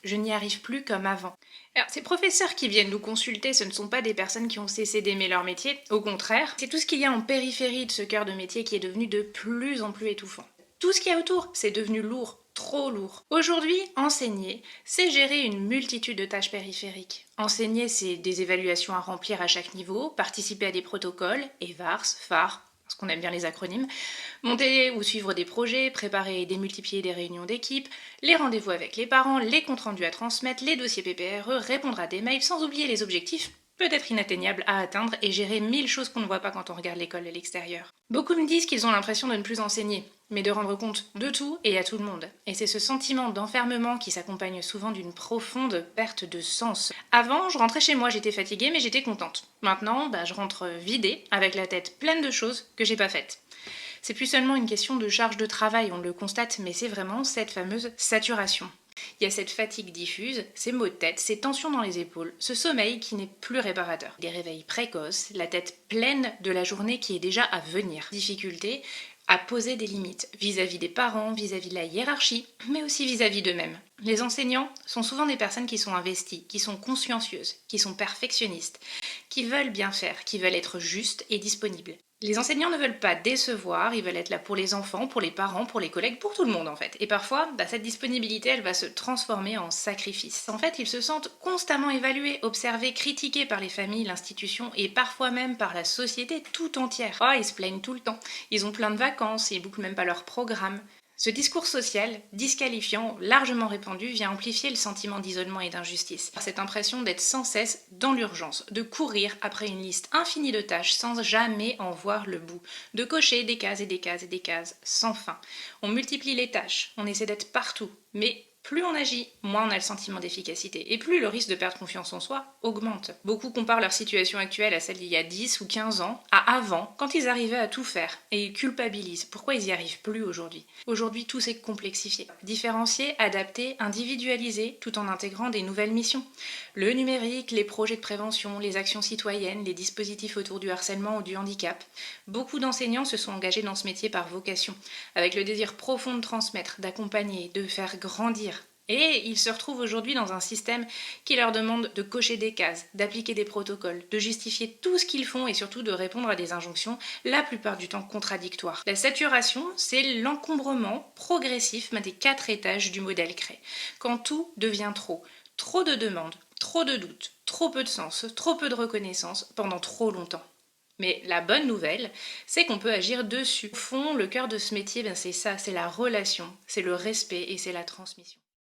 je n'y arrive plus comme avant. Alors, ces professeurs qui viennent nous consulter, ce ne sont pas des personnes qui ont cessé d'aimer leur métier, au contraire, c'est tout ce qu'il y a en périphérie de ce cœur de métier qui est devenu de plus en plus étouffant. Tout ce qu'il y a autour, c'est devenu lourd, trop lourd. Aujourd'hui, enseigner, c'est gérer une multitude de tâches périphériques. Enseigner, c'est des évaluations à remplir à chaque niveau, participer à des protocoles, EVARS, phare, parce qu'on aime bien les acronymes, monter ou suivre des projets, préparer et démultiplier des réunions d'équipe, les rendez-vous avec les parents, les comptes rendus à transmettre, les dossiers PPRE, répondre à des mails, sans oublier les objectifs peut-être inatteignables à atteindre et gérer 1000 choses qu'on ne voit pas quand on regarde l'école de l'extérieur. Beaucoup me disent qu'ils ont l'impression de ne plus enseigner, mais de rendre compte de tout et à tout le monde. Et c'est ce sentiment d'enfermement qui s'accompagne souvent d'une profonde perte de sens. Avant, je rentrais chez moi, j'étais fatiguée, mais j'étais contente. Maintenant, je rentre vidée, avec la tête pleine de choses que j'ai pas faites. C'est plus seulement une question de charge de travail, on le constate, mais c'est vraiment cette fameuse saturation. Il y a cette fatigue diffuse, ces maux de tête, ces tensions dans les épaules, ce sommeil qui n'est plus réparateur. Des réveils précoces, la tête pleine de la journée qui est déjà à venir. Difficulté à poser des limites vis-à-vis des parents, vis-à-vis de la hiérarchie, mais aussi vis-à-vis d'eux-mêmes. Les enseignants sont souvent des personnes qui sont investies, qui sont consciencieuses, qui sont perfectionnistes, qui veulent bien faire, qui veulent être justes et disponibles. Les enseignants ne veulent pas décevoir, ils veulent être là pour les enfants, pour les parents, pour les collègues, pour tout le monde en fait. Et parfois, cette disponibilité, elle va se transformer en sacrifice. En fait, ils se sentent constamment évalués, observés, critiqués par les familles, l'institution et parfois même par la société tout entière. Oh, ils se plaignent tout le temps. Ils ont plein de vacances, ils bouclent même pas leur programme. Ce discours social, disqualifiant, largement répandu, vient amplifier le sentiment d'isolement et d'injustice. Cette impression d'être sans cesse dans l'urgence, de courir après une liste infinie de tâches sans jamais en voir le bout, de cocher des cases et des cases et des cases sans fin. On multiplie les tâches, on essaie d'être partout, mais plus on agit, moins on a le sentiment d'efficacité, et plus le risque de perdre confiance en soi augmente. Beaucoup comparent leur situation actuelle à celle d'il y a 10 ou 15 ans, à avant, quand ils arrivaient à tout faire, et ils culpabilisent. Pourquoi ils n'y arrivent plus aujourd'hui? Aujourd'hui, tout s'est complexifié. Différencier, adapter, individualiser, tout en intégrant des nouvelles missions. Le numérique, les projets de prévention, les actions citoyennes, les dispositifs autour du harcèlement ou du handicap. Beaucoup d'enseignants se sont engagés dans ce métier par vocation, avec le désir profond de transmettre, d'accompagner, de faire grandir. Et ils se retrouvent aujourd'hui dans un système qui leur demande de cocher des cases, d'appliquer des protocoles, de justifier tout ce qu'ils font et surtout de répondre à des injonctions, la plupart du temps contradictoires. La saturation, c'est l'encombrement progressif des 4 étages du modèle créé. Quand tout devient trop de demandes, trop de doutes, trop peu de sens, trop peu de reconnaissance pendant trop longtemps. Mais la bonne nouvelle, c'est qu'on peut agir dessus. Au fond, le cœur de ce métier, c'est ça, c'est la relation, c'est le respect et c'est la transmission.